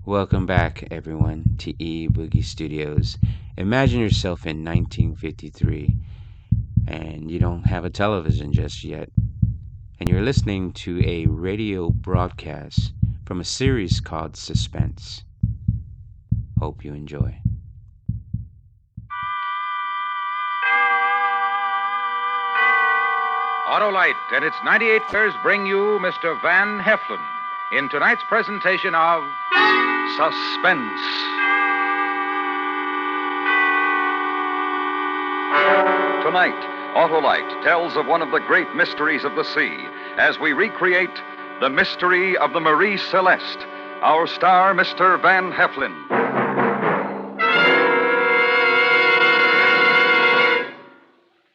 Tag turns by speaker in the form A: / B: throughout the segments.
A: Welcome back, everyone, to E Boogie Studios. Imagine yourself in 1953, and you don't have a television just yet, and you're listening to a radio broadcast from a series called Suspense. Hope you enjoy.
B: Autolite and its 98 years bring you Mr. Van Heflin in tonight's presentation of Suspense. Tonight, Autolite tells of one of the great mysteries of the sea as we recreate the mystery of the Marie Celeste. Our star, Mr. Van Heflin.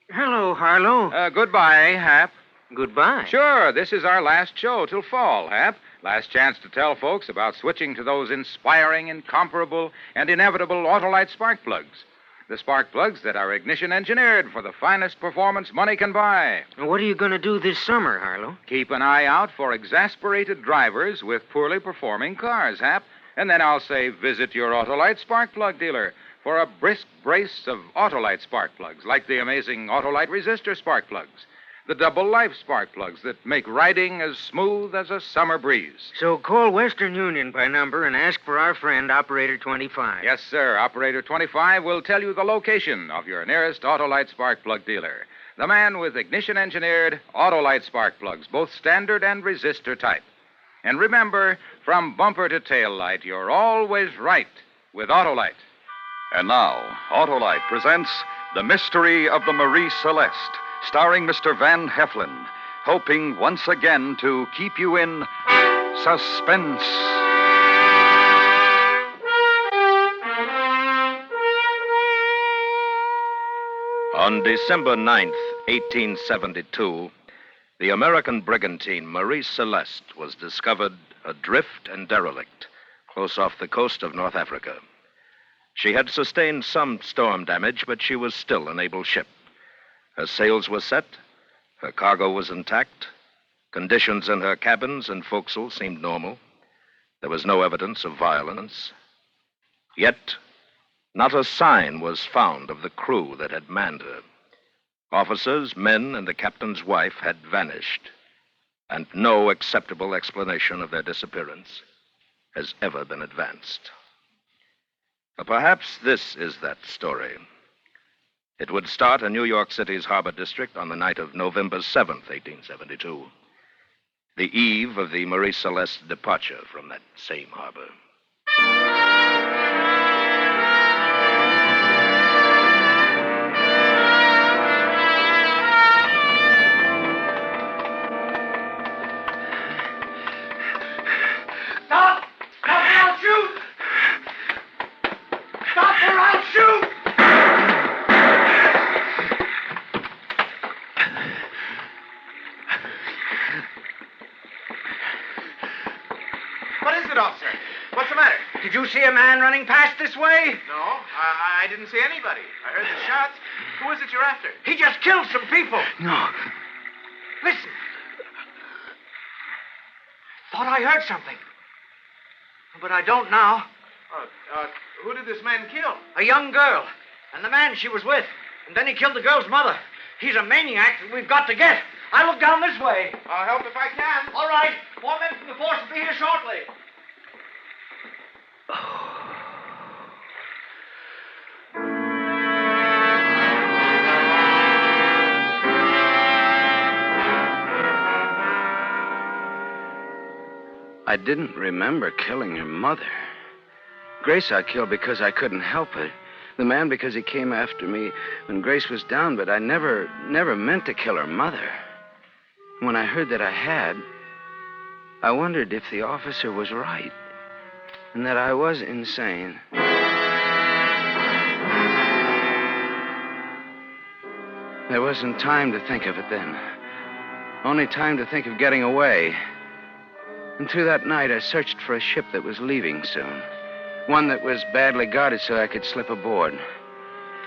C: Hello, Harlow.
B: Goodbye, Hap.
C: Goodbye.
B: Sure, this is our last show till fall, Hap. Last chance to tell folks about switching to those inspiring, incomparable, and inevitable Autolite spark plugs. The spark plugs that are ignition engineered for the finest performance money can buy.
C: What are you going to do this summer, Harlow?
B: Keep an eye out for exasperated drivers with poorly performing cars, Hap. And then I'll say visit your Autolite spark plug dealer for a brisk brace of Autolite spark plugs, like the amazing Autolite resistor spark plugs. The double life spark plugs that make riding as smooth as a summer breeze.
C: So call Western Union by number and ask for our friend, Operator 25.
B: Yes, sir. Operator 25 will tell you the location of your nearest Autolite spark plug dealer. The man with ignition-engineered Autolite spark plugs, both standard and resistor type. And remember, from bumper to tail light, you're always right with Autolite. And now, Autolite presents The Mystery of the Marie Celeste, starring Mr. Van Heflin, hoping once again to keep you in suspense. On December 9th, 1872, the American brigantine Marie Celeste was discovered adrift and derelict close off the coast of North Africa. She had sustained some storm damage, but she was still an able ship. Her sails were set, her cargo was intact, conditions in her cabins and forecastle seemed normal. There was no evidence of violence. Yet, not a sign was found of the crew that had manned her. Officers, men, and the captain's wife had vanished, and no acceptable explanation of their disappearance has ever been advanced. Perhaps this is that story. It would start in New York City's Harbor District on the night of November 7th, 1872, the eve of the Marie Celeste's departure from that same harbor.
D: Stop! Stop or I'll shoot! Stop or I'll shoot!
E: What is it, officer? What's the matter?
C: Did you see a man running past this way?
E: No, I didn't see anybody. I heard the shots. Who is it you're after?
C: He just killed some people.
D: No.
C: Listen. Thought I heard something. But I don't now.
E: Who did this man kill?
C: A young girl. And the man she was with. And then he killed the girl's mother. He's a maniac that we've got to get. I look down this way.
E: I'll help if I can.
C: All right. More men from the force will be here shortly.
F: I didn't remember killing her mother. Grace I killed because I couldn't help it. The man because he came after me when Grace was down, but I never meant to kill her mother. When I heard that I had, I wondered if the officer was right and that I was insane. There wasn't time to think of it then. Only time to think of getting away. And through that night, I searched for a ship that was leaving soon. One that was badly guarded so I could slip aboard.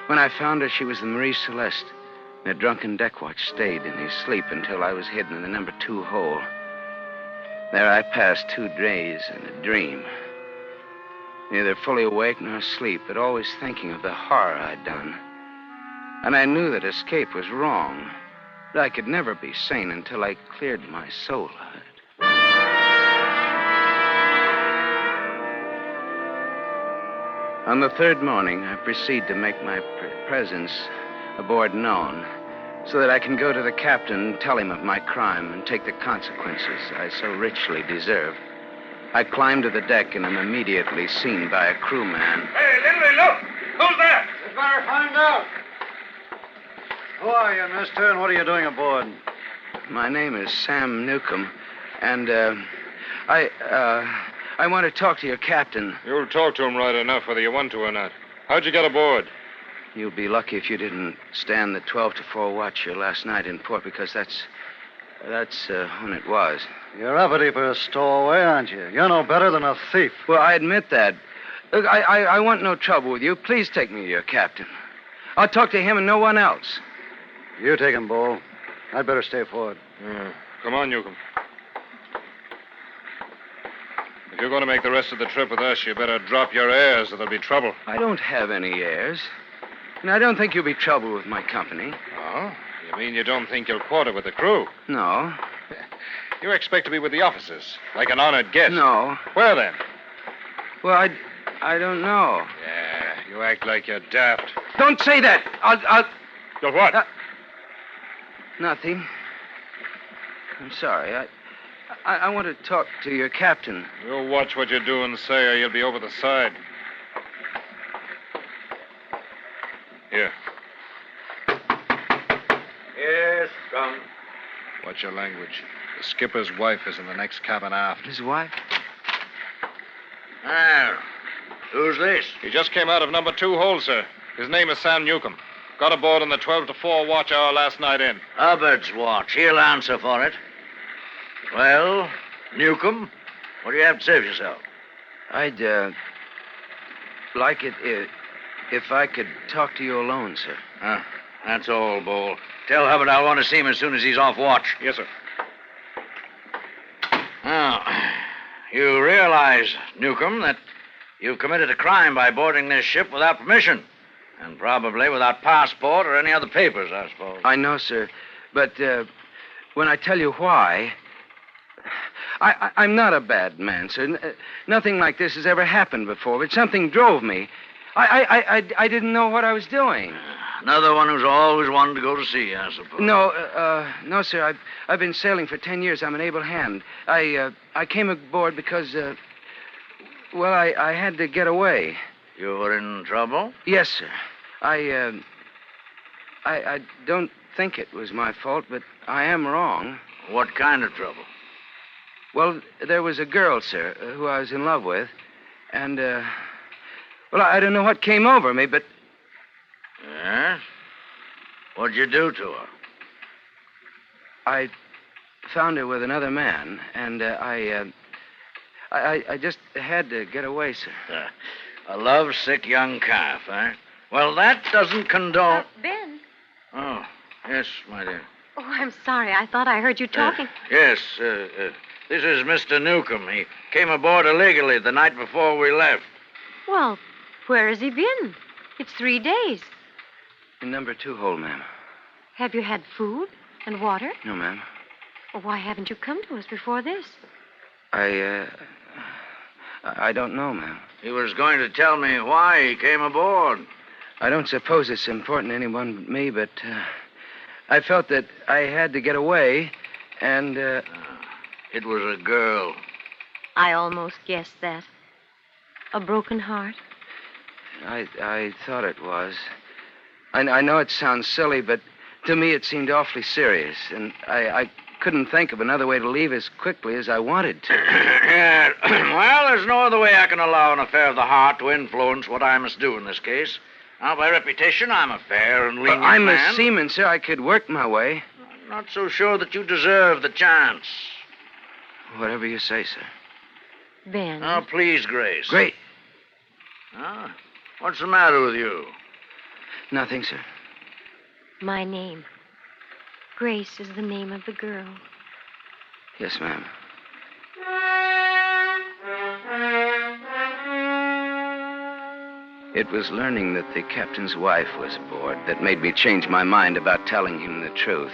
F: When I found her, she was the Marie Celeste. And a drunken deck watch stayed in his sleep until I was hidden in the number 2 hole. There I passed 2 days in a dream. neither fully awake nor asleep, but always thinking of the horror I'd done. And I knew that escape was wrong, that I could never be sane until I cleared my soul of it. On the third morning, I proceed to make my presence aboard known, so that I can go to the captain and tell him of my crime and take the consequences I so richly deserve. I climb to the deck and am immediately seen by a crewman.
D: Hey, Lindley, look! Who's that?
C: You better find out.
G: Who are you, mister, and what are you doing aboard?
F: My name is Sam Newcomb, and I want to talk to your captain.
H: You'll talk to him right enough, whether you want to or not. How'd you get aboard?
F: You'll be lucky if you didn't stand the 12 to 4 watch here last night in port, because that's when it was.
G: You're uppity for a stowaway, aren't you? You're no better than a thief.
F: Well, I admit that. Look, I want no trouble with you. Please take me to your captain. I'll talk to him and no one else.
G: You take him, Bull. I'd better stay forward.
H: Come on, Newcomb. If you're going to make the rest of the trip with us, you better drop your airs or there'll be trouble.
F: I don't have any airs. And I don't think you'll be trouble with my company.
H: Oh? You mean you don't think you'll quarter with the crew?
F: No.
H: You expect to be with the officers, like an honored guest?
F: No.
H: Where then?
F: Well, I don't know.
H: Yeah, you act like you're daft.
F: Don't say that. I'll...
H: You'll what?
F: Nothing. I'm sorry. I want to talk to your captain.
H: You watch what you do and say, or you'll be over the side. Here.
C: Yes, come.
H: Watch your language. The skipper's wife is in the next cabin aft.
F: His wife?
C: Well, who's this?
H: He just came out of number 2 hold, sir. His name is Sam Newcomb. Got aboard on the 12 to 4 watch hour last night in.
C: Hubbard's watch. He'll answer for it. Well, Newcomb, what do you have to say for yourself?
F: I'd, like it if I could talk to you alone, sir.
C: That's all, Bull. Tell Hubbard I'll want to see him as soon as he's off watch.
H: Yes, sir.
C: Now, you realize, Newcomb, that you've committed a crime by boarding this ship without permission. And probably without passport or any other papers, I suppose.
F: I know, sir. But, when I tell you why... I'm not a bad man, sir. Nothing like this has ever happened before, but something drove me. I didn't know what I was doing.
C: Another one who's always wanted to go to sea, I suppose.
F: No, sir. I've been sailing for 10 years. I'm an able hand. I came aboard because, I had to get away.
C: You were in trouble?
F: Yes, sir. I don't think it was my fault, but I am wrong.
C: What kind of trouble?
F: Well, there was a girl, sir, who I was in love with, and, I don't know what came over me, but...
C: Yes? What'd you do to her?
F: I found her with another man, and, I just had to get away, sir.
C: A lovesick young calf, eh? Well, that doesn't condone...
I: Ben.
C: Oh, yes, my dear.
I: Oh, I'm sorry. I thought I heard you talking.
C: Yes, this is Mr. Newcomb. He came aboard illegally the night before we left.
I: Well, where has he been? It's 3 days.
F: In number 2 hold, ma'am.
I: Have you had food and water?
F: No, ma'am.
I: Well, why haven't you come to us before this?
F: I don't know, ma'am.
C: He was going to tell me why he came aboard.
F: I don't suppose it's important to anyone but me, but I felt that I had to get away, and...
C: It was a girl.
I: I almost guessed that. A broken heart?
F: I thought it was. I know it sounds silly, but to me it seemed awfully serious, and I couldn't think of another way to leave as quickly as I wanted to.
C: Yeah. Well, there's no other way I can allow an affair of the heart to influence what I must do in this case. Now, by reputation, I'm a fair and lenient
F: I'm
C: man.
F: a seaman, sir. I could work my way.
C: I'm not so sure that you deserve the chance.
F: Whatever you say, sir.
I: Ben.
C: Oh, please, Grace.
F: Great.
C: What's the matter with you?
F: Nothing, sir.
I: My name. Grace is the name of the girl.
F: Yes, ma'am. It was learning that the captain's wife was aboard that made me change my mind about telling him the truth.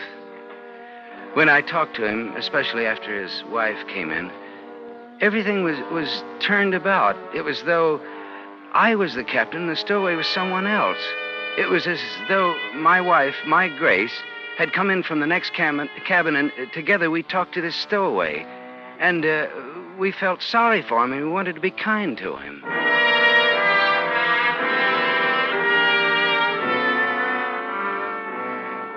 F: When I talked to him, especially after his wife came in, everything was turned about. It was though I was the captain and the stowaway was someone else. It was as though my wife, my Grace, had come in from the next cabin and together we talked to this stowaway. And we felt sorry for him and we wanted to be kind to him.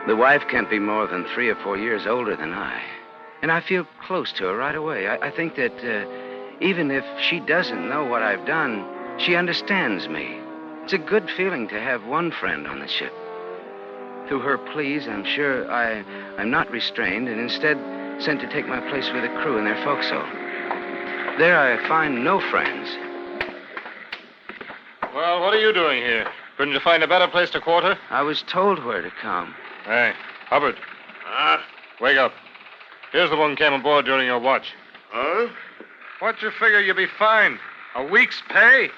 F: The wife can't be more than 3 or 4 years older than I. And I feel close to her right away. I think that even if she doesn't know what I've done, she understands me. It's a good feeling to have one friend on the ship. Through her pleas, I'm sure I'm not restrained and instead sent to take my place with the crew in their forecastle. There I find no friends.
H: Well, what are you doing here? Couldn't you find a better place to quarter?
F: I was told where to come.
H: Hey, Hubbard.
D: Huh?
H: Wake up. Here's the one who came aboard during your watch.
D: Huh?
H: What'd you figure you'd be fined? A week's pay?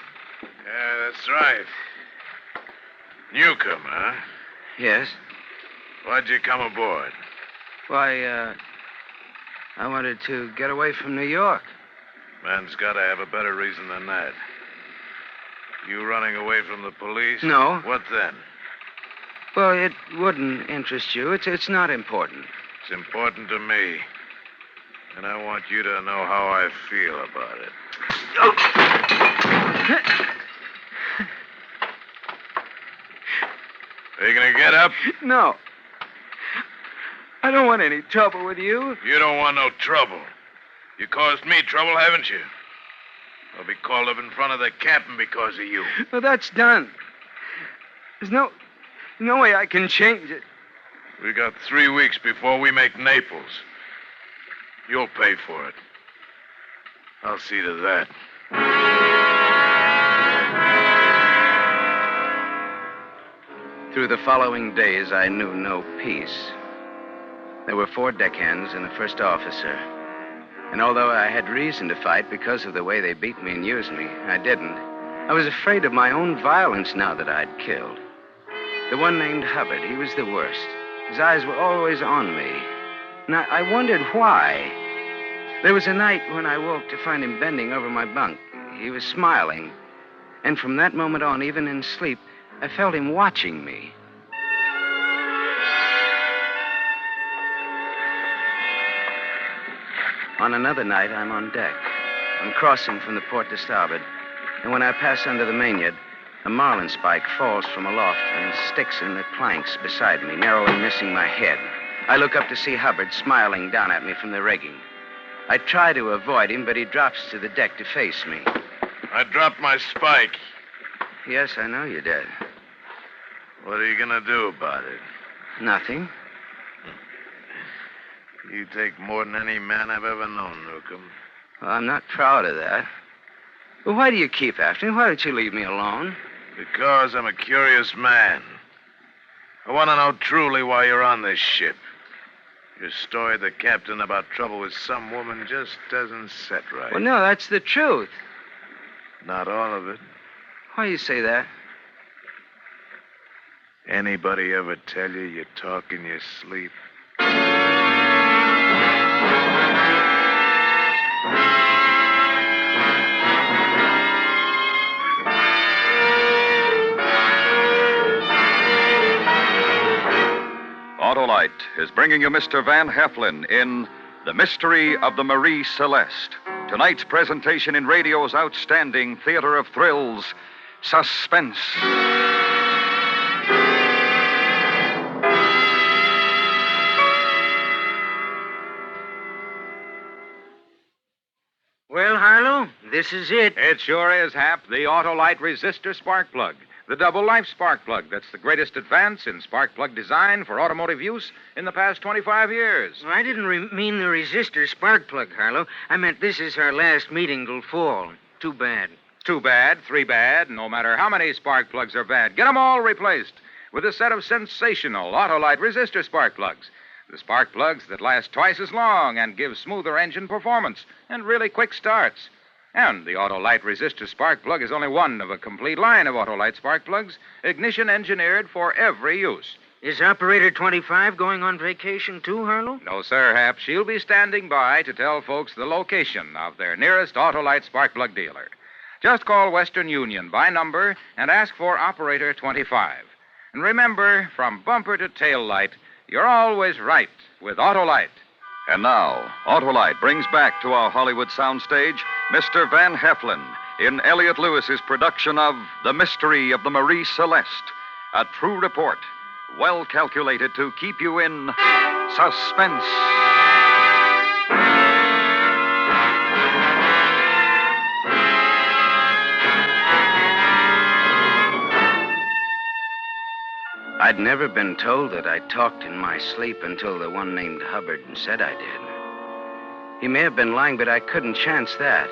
D: Yeah, that's right. Newcomb, huh?
F: Yes?
D: Why'd you come aboard?
F: Why, I wanted to get away from New York.
D: Man's got to have a better reason than that. You running away from the police?
F: No.
D: What then?
F: Well, it wouldn't interest you. It's not important.
D: It's important to me. And I want you to know how I feel about it. Are you going to get up?
F: No. I don't want any trouble with you.
D: You don't want no trouble. You caused me trouble, haven't you? I'll be called up in front of the captain because of you.
F: Well, that's done. There's no way I can change it.
D: We got 3 weeks before we make Naples. You'll pay for it. I'll see to that.
F: Through the following days, I knew no peace. There were 4 deckhands and a first officer. And although I had reason to fight because of the way they beat me and used me, I didn't. I was afraid of my own violence now that I'd killed. The one named Hubbard, he was the worst. His eyes were always on me. And I wondered why. There was a night when I woke to find him bending over my bunk. He was smiling. And from that moment on, even in sleep, I felt him watching me. On another night, I'm on deck. I'm crossing from the port to starboard. And when I pass under the mainyard, a marlin spike falls from aloft and sticks in the planks beside me, narrowly missing my head. I look up to see Hubbard smiling down at me from the rigging. I try to avoid him, but he drops to the deck to face me.
D: I dropped my spike.
F: Yes, I know you did.
D: What are you going to do about it?
F: Nothing.
D: You take more than any man I've ever known, Newcomb.
F: Well, I'm not proud of that. Well, why do you keep after me? Why don't you leave me alone?
D: Because I'm a curious man. I want to know truly why you're on this ship. Your story to the captain about trouble with some woman just doesn't set right.
F: Well, no, that's the truth.
D: Not all of it.
F: Why do you say that?
D: Anybody ever tell you you talk in your sleep?
J: Autolite is bringing you Mr. Van Heflin in The Mystery of the Marie Celeste. Tonight's presentation in radio's outstanding theater of thrills, Suspense.
K: Well, Harlow, this is it.
L: It sure is, Hap. The Autolite resistor spark plug. The double life spark plug. That's the greatest advance in spark plug design for automotive use in the past 25 years.
K: I didn't mean the resistor spark plug, Harlow. I meant this is our last meeting till fall. Too bad.
L: 2 bad, 3 bad, no matter how many spark plugs are bad. Get them all replaced with a set of sensational Autolite resistor spark plugs. The spark plugs that last twice as long and give smoother engine performance and really quick starts. And the Autolite resistor spark plug is only one of a complete line of Autolite spark plugs, ignition engineered for every use.
K: Is Operator 25 going on vacation too, Harlow?
L: No, sir, Hap. She'll be standing by to tell folks the location of their nearest Autolite spark plug dealer. Just call Western Union by number and ask for Operator 25. And remember, from bumper to tail light, you're always right with Autolite.
J: And now, Autolite brings back to our Hollywood soundstage Mr. Van Heflin in Elliot Lewis's production of The Mystery of the Marie Celeste, a true report, well calculated to keep you in suspense.
F: I'd never been told that I talked in my sleep until the one named Hubbard said I did. He may have been lying, but I couldn't chance that.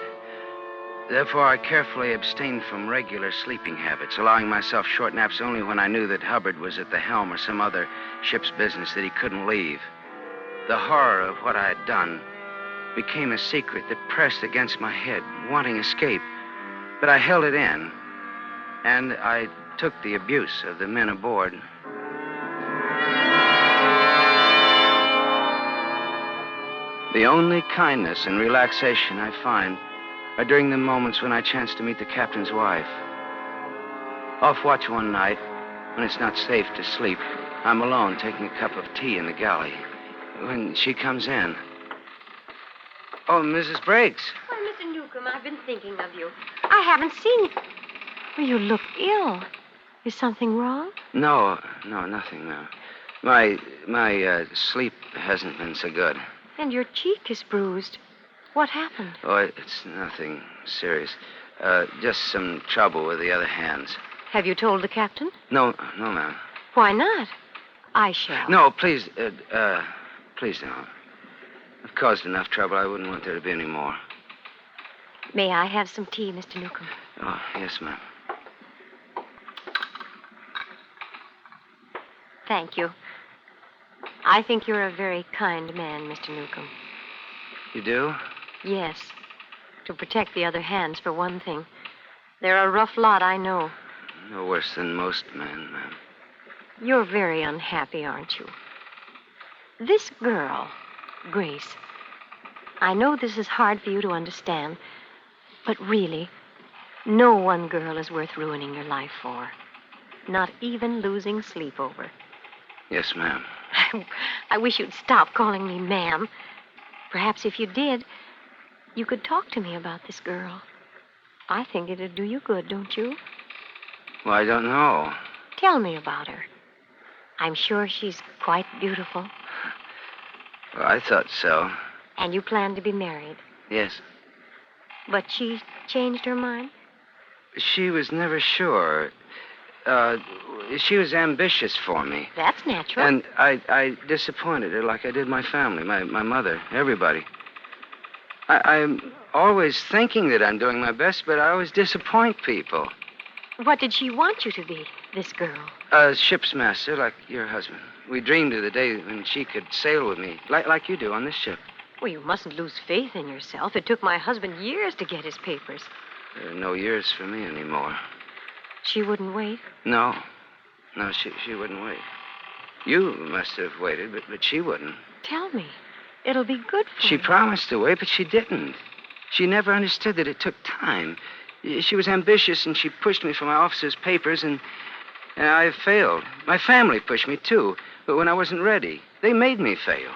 F: Therefore, I carefully abstained from regular sleeping habits, allowing myself short naps only when I knew that Hubbard was at the helm or some other ship's business that he couldn't leave. The horror of what I had done became a secret that pressed against my head, wanting escape. But I held it in, and I took the abuse of the men aboard. The only kindness and relaxation I find are during the moments when I chance to meet the captain's wife. Off watch one night, when it's not safe to sleep, I'm alone taking a cup of tea in the galley. When she comes in... Oh, Mrs. Briggs.
I: Why, Mr. Newcomb, I've been thinking of you. I haven't seen you. Well, you look ill. Is something wrong?
F: No, nothing, no. My sleep hasn't been so good.
I: And your cheek is bruised. What happened?
F: Oh, it's nothing serious. Just some trouble with the other hands.
I: Have you told the captain?
F: No, ma'am.
I: Why not? I shall.
F: No, please, please don't. I've caused enough trouble. I wouldn't want there to be any more.
I: May I have some tea, Mr. Newcomb?
F: Oh, yes, ma'am.
I: Thank you. I think you're a very kind man, Mr. Newcomb.
F: You do?
I: Yes. To protect the other hands, for one thing. They're a rough lot, I know.
F: No worse than most men, ma'am.
I: You're very unhappy, aren't you? This girl, Grace, I know this is hard for you to understand, but really, no one girl is worth ruining your life for. Not even losing sleep over.
F: Yes, ma'am.
I: I wish you'd stop calling me ma'am. Perhaps if you did, you could talk to me about this girl. I think it'd do you good, don't you?
F: Well, I don't know.
I: Tell me about her. I'm sure she's quite beautiful.
F: Well, I thought so.
I: And you plan to be married.
F: Yes.
I: But she changed her mind?
F: She was never sure. She was ambitious for me.
I: That's natural.
F: And I disappointed her like I did my family, my mother, everybody. I'm always thinking that I'm doing my best, but I always disappoint people.
I: What did she want you to be, this girl?
F: A ship's master, like your husband. We dreamed of the day when she could sail with me, like you do on this ship.
I: Well, you mustn't lose faith in yourself. It took my husband years to get his papers.
F: There are no years for me anymore.
I: She wouldn't wait?
F: No, she wouldn't wait. You must have waited, but she wouldn't.
I: Tell me. It'll be good for
F: She
I: you.
F: promised to wait, but she didn't. She never understood that it took time. She was ambitious, and she pushed me for my officer's papers, and I failed. My family pushed me, too, but when I wasn't ready, they made me fail.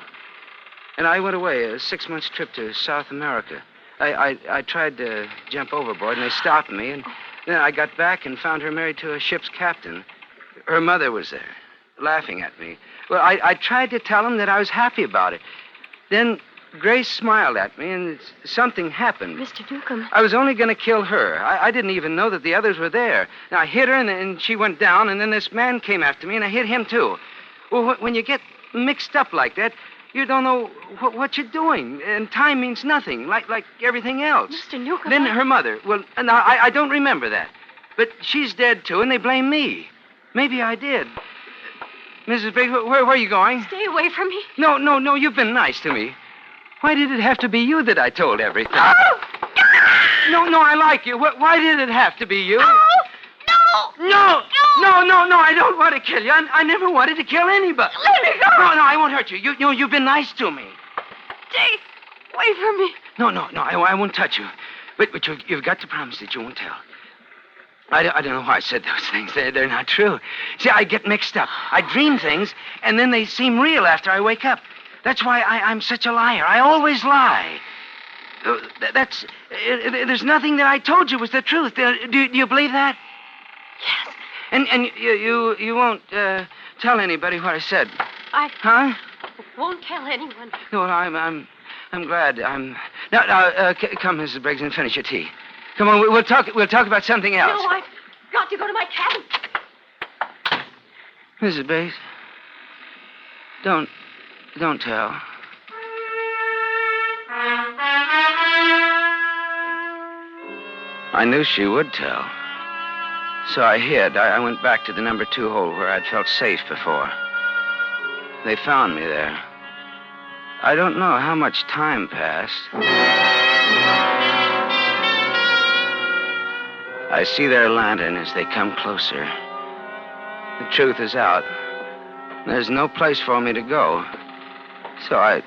F: And I went away, a 6-month trip to South America. I tried to jump overboard, and they stopped me, and then I got back and found her married to a ship's captain. Her mother was there, laughing at me. Well, I tried to tell him that I was happy about it. Then Grace smiled at me, and something happened.
I: Mr. Newcomb.
F: I was only going to kill her. I didn't even know that the others were there. And I hit her, and she went down, and then this man came after me, and I hit him, too. Well, when you get mixed up like that, you don't know what you're doing, and time means nothing, like everything else.
I: Mr. Newcomb.
F: Then her mother, well, now, I don't remember that. But she's dead, too, and they blame me. Maybe I did. Mrs. Briggs, where are you going?
I: Stay away from me.
F: No, you've been nice to me. Why did it have to be you that I told everything?
I: Oh!
F: No, I like you. Why did it have to be you?
I: No!
F: No, I don't want to kill you. I never wanted to kill anybody.
I: Let me go!
F: No, I won't hurt you. You've been nice to me.
I: Stay away from me.
F: No, I won't touch you. But you've got to promise that you won't tell. I don't know why I said those things. They're not true. See, I get mixed up. I dream things, and then they seem real after I wake up. That's why I'm such a liar. I always lie. There's nothing that I told you was the truth. Do you believe that?
I: Yes.
F: And you won't tell anybody what I said.
I: I won't tell anyone.
F: No, I'm glad. Now, come, Mrs. Briggs, and finish your tea. Come on, we'll talk about something else.
I: No, I've got to go to my cabin.
F: Mrs. Briggs, don't tell. I knew she would tell. So I hid. I went back to the number 2 hole where I'd felt safe before. They found me there. I don't know how much time passed. I see their lantern as they come closer. The truth is out. There's no place for me to go. So I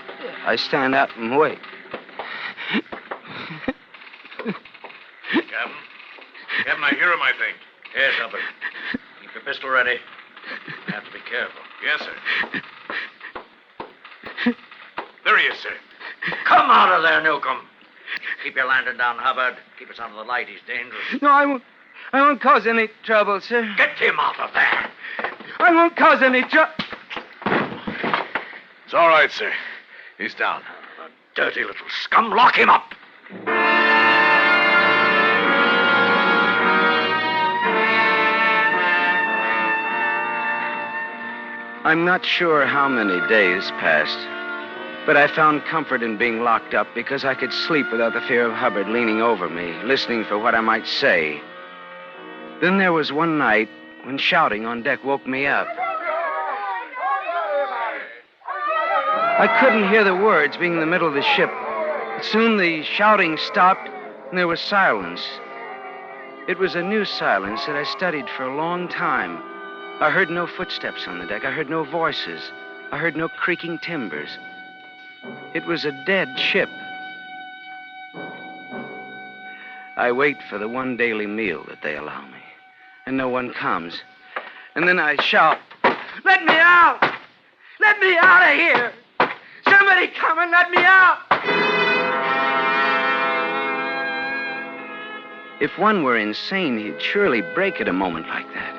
F: stand up and wait.
D: Captain, I hear him, I think.
C: Yes, Hubbard. Keep your pistol ready. You have to be careful.
D: Yes, sir. There he is, sir.
C: Come out of there, Newcomb. Keep your lantern down, Hubbard. Keep us out of the light. He's dangerous.
F: No, I won't cause any trouble, sir.
C: Get him out of there.
F: I won't cause any trouble.
D: It's all right, sir. He's down.
C: Dirty little scum. Lock him up.
F: I'm not sure how many days passed, but I found comfort in being locked up because I could sleep without the fear of Hubbard leaning over me, listening for what I might say. Then there was one night when shouting on deck woke me up. I couldn't hear the words being in the middle of the ship. But soon the shouting stopped and there was silence. It was a new silence that I studied for a long time. I heard no footsteps on the deck. I heard no voices. I heard no creaking timbers. It was a dead ship. I wait for the one daily meal that they allow me, and no one comes. And then I shout, "Let me out! Let me out of here! Somebody come and let me out!" If one were insane, he'd surely break at a moment like that.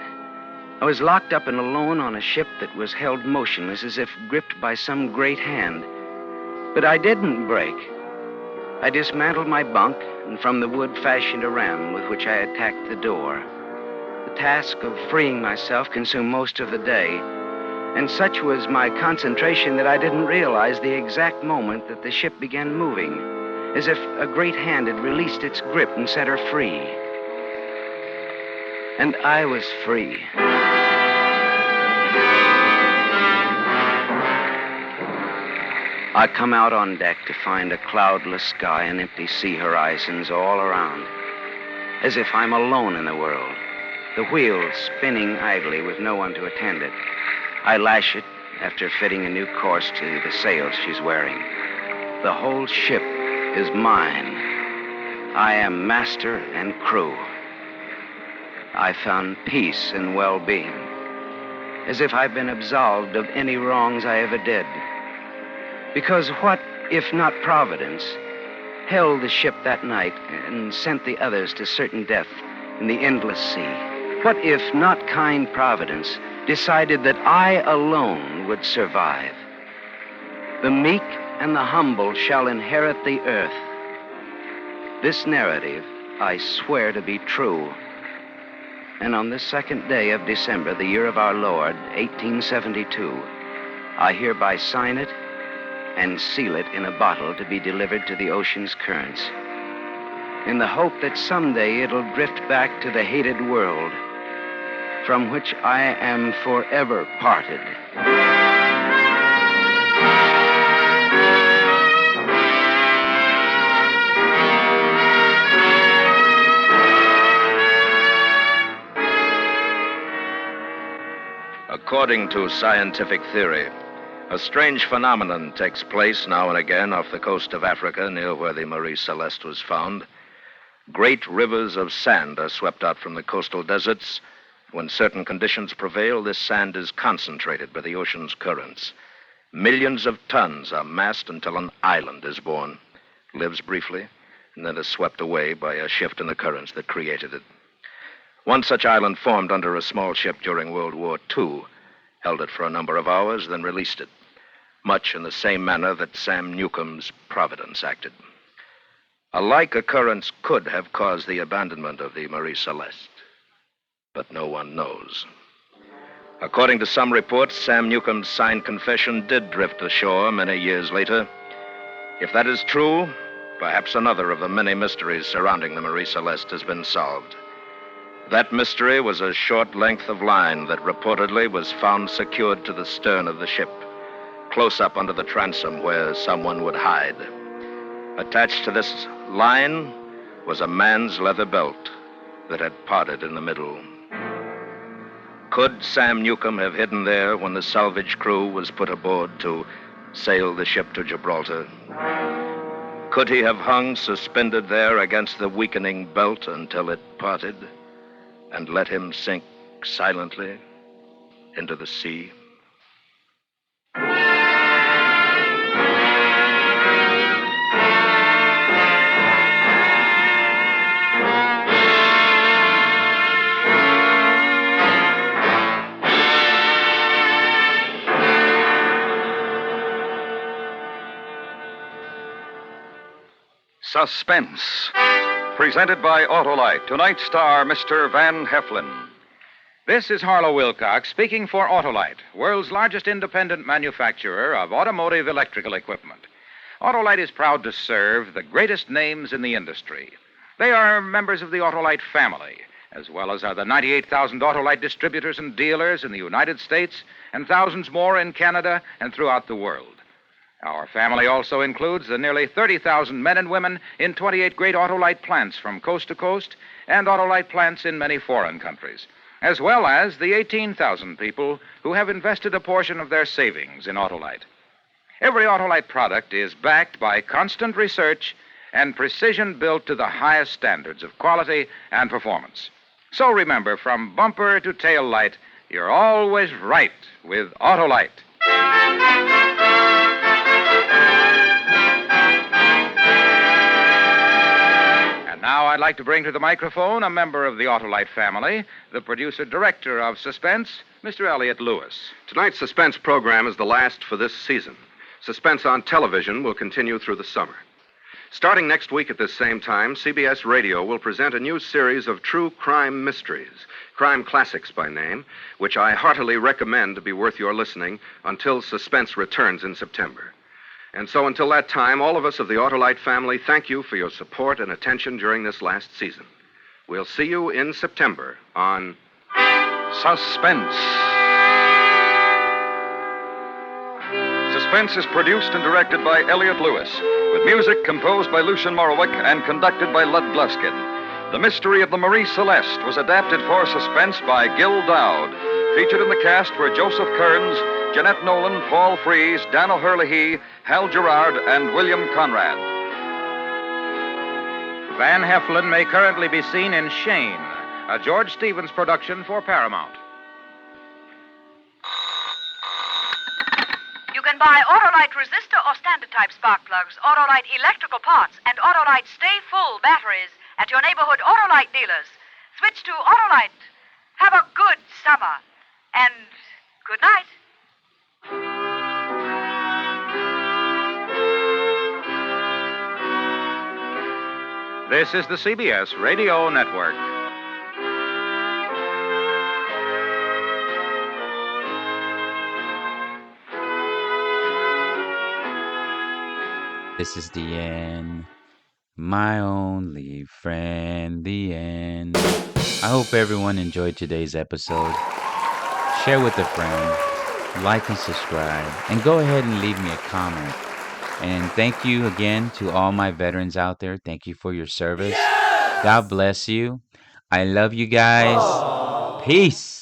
F: I was locked up and alone on a ship that was held motionless as if gripped by some great hand. But I didn't break. I dismantled my bunk and from the wood fashioned a ram with which I attacked the door. The task of freeing myself consumed most of the day, and such was my concentration that I didn't realize the exact moment that the ship began moving, as if a great hand had released its grip and set her free. And I was free. I come out on deck to find a cloudless sky and empty sea horizons all around, as if I'm alone in the world, the wheel spinning idly with no one to attend it. I lash it after fitting a new course to the sails she's wearing. The whole ship is mine. I am master and crew. I found peace and well-being, as if I'd been absolved of any wrongs I ever did. Because what, if not Providence, held the ship that night and sent the others to certain death in the endless sea? What, if not kind Providence, decided that I alone would survive? The meek and the humble shall inherit the earth. This narrative I swear to be true. And on this 2nd day of December, the year of our Lord, 1872, I hereby sign it and seal it in a bottle to be delivered to the ocean's currents, in the hope that someday it'll drift back to the hated world from which I am forever parted.
B: According to scientific theory, a strange phenomenon takes place now and again off the coast of Africa, near where the Marie Celeste was found. Great rivers of sand are swept out from the coastal deserts. When certain conditions prevail, this sand is concentrated by the ocean's currents. Millions of tons are massed until an island is born, lives briefly, and then is swept away by a shift in the currents that created it. One such island formed under a small ship during World War II, held it for a number of hours, then released it, much in the same manner that Sam Newcomb's Providence acted. A like occurrence could have caused the abandonment of the Marie Celeste, but no one knows. According to some reports, Sam Newcomb's signed confession did drift ashore many years later. If that is true, perhaps another of the many mysteries surrounding the Marie Celeste has been solved. That mystery was a short length of line that reportedly was found secured to the stern of the ship, close up under the transom where someone would hide. Attached to this line was a man's leather belt that had parted in the middle. Could Sam Newcomb have hidden there when the salvage crew was put aboard to sail the ship to Gibraltar? Could he have hung suspended there against the weakening belt until it parted and let him sink silently into the sea?
J: Suspense, presented by Autolite. Tonight's star, Mr. Van Heflin.
L: This is Harlow Wilcox speaking for Autolite, world's largest independent manufacturer of automotive electrical equipment. Autolite is proud to serve the greatest names in the industry. They are members of the Autolite family, as well as are the 98,000 Autolite distributors and dealers in the United States and thousands more in Canada and throughout the world. Our family also includes the nearly 30,000 men and women in 28 great Autolite plants from coast to coast and Autolite plants in many foreign countries, as well as the 18,000 people who have invested a portion of their savings in Autolite. Every Autolite product is backed by constant research and precision built to the highest standards of quality and performance. So remember, from bumper to tail light, you're always right with Autolite. Now I'd like to bring to the microphone a member of the Autolite family, the producer-director of Suspense, Mr. Elliot Lewis.
M: Tonight's Suspense program is the last for this season. Suspense on television will continue through the summer. Starting next week at this same time, CBS Radio will present a new series of true crime mysteries, crime classics by name, which I heartily recommend to be worth your listening until Suspense returns in September. And so until that time, all of us of the Autolite family thank you for your support and attention during this last season. We'll see you in September on
J: Suspense. Suspense is produced and directed by Elliot Lewis, with music composed by Lucian Morowick and conducted by Lud Gluskin. The Mystery of the Marie Celeste was adapted for Suspense by Gil Dowd. Featured in the cast were Joseph Kearns, Jeanette Nolan, Paul Frees, Dan O'Hurley, Hal Gerard, and William Conrad.
L: Van Heflin may currently be seen in Shane, a George Stevens production for Paramount.
N: You can buy Autolite resistor or standard type spark plugs, Autolite electrical parts, and Autolite Stay Full batteries at your neighborhood Autolite dealers. Switch to Autolite. Have a good summer. And good night.
L: This is the CBS Radio Network.
A: This is the end. My only friend, the end. I hope everyone enjoyed today's episode. Share with a friend, like and subscribe, and go ahead and leave me a comment. And thank you again to all my veterans out there. Thank you for your service. God bless you. I love you guys. Peace.